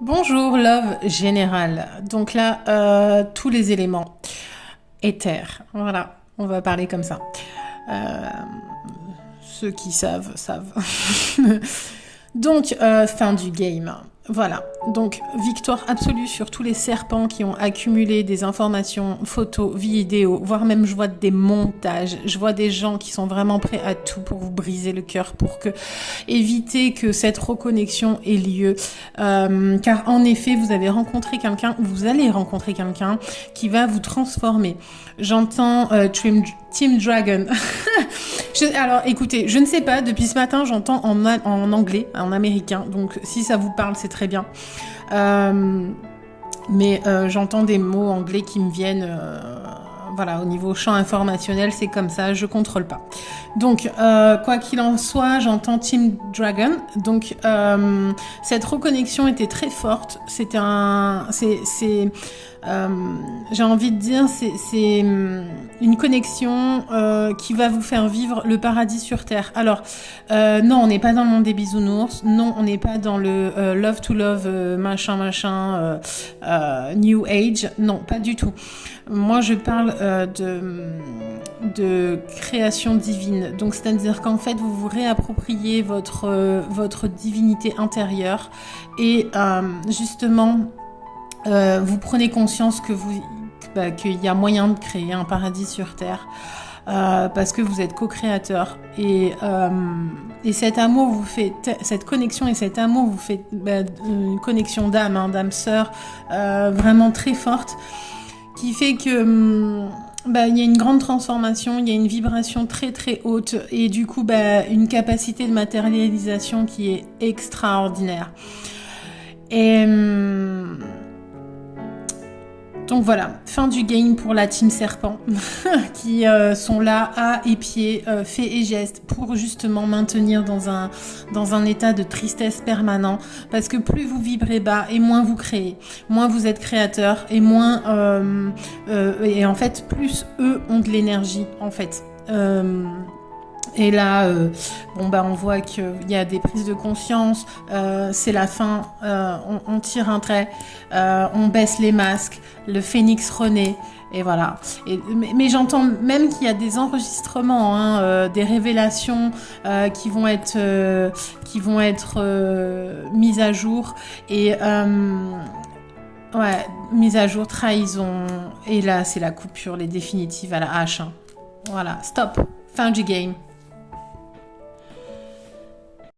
Bonjour, love général. Donc là, tous les éléments. Éther. Voilà, on va parler comme ça. Euh, Ceux qui savent, savent. Donc, fin du game. Voilà, donc victoire absolue sur tous les serpents qui ont accumulé des informations, photos, vidéos, voire même je vois des montages. Je vois des gens qui sont vraiment prêts à tout pour vous briser le cœur, pour éviter que cette reconnexion ait lieu. Car en effet, vous avez rencontré quelqu'un, vous allez rencontrer quelqu'un qui va vous transformer. J'entends Team Dragon. Alors écoutez, je ne sais pas, depuis ce matin j'entends en anglais, en américain, donc si ça vous parle c'est très bien. Mais j'entends des mots anglais qui me viennent, voilà, au niveau champ informationnel, c'est comme ça, je contrôle pas. Donc, quoi qu'il en soit, j'entends Team Dragon. Donc, cette reconnexion était très forte. J'ai envie de dire, c'est une connexion qui va vous faire vivre le paradis sur Terre. Alors, non, on n'est pas dans le monde des bisounours. Non, on n'est pas dans le love to love, machin, New Age. Non, pas du tout. Moi, je parle de création divine. Donc, c'est-à-dire qu'en fait, vous vous réappropriez votre divinité intérieure et justement, vous prenez conscience qu'il y a moyen de créer un paradis sur Terre. Parce que vous êtes co-créateur et cet amour vous fait cette connexion et cet amour vous fait une connexion d'âme, d'âme sœur vraiment très forte qui fait que il y a une grande transformation, il y a une vibration très très haute et du coup une capacité de matérialisation qui est extraordinaire. Et donc voilà, fin du game pour la team serpent qui sont là à épier, faits et gestes pour justement maintenir dans un état de tristesse permanent parce que plus vous vibrez bas et moins vous créez, moins vous êtes créateur et moins et en fait plus eux ont de l'énergie en fait. Et là, on voit qu'il y a des prises de conscience, c'est la fin, on tire un trait, on baisse les masques, le phénix renaît, et voilà. Mais j'entends même qu'il y a des enregistrements, des révélations qui vont être mises à jour, et mise à jour, trahison, et là c'est la coupure, les définitives à la hache. Voilà, stop, fin du game.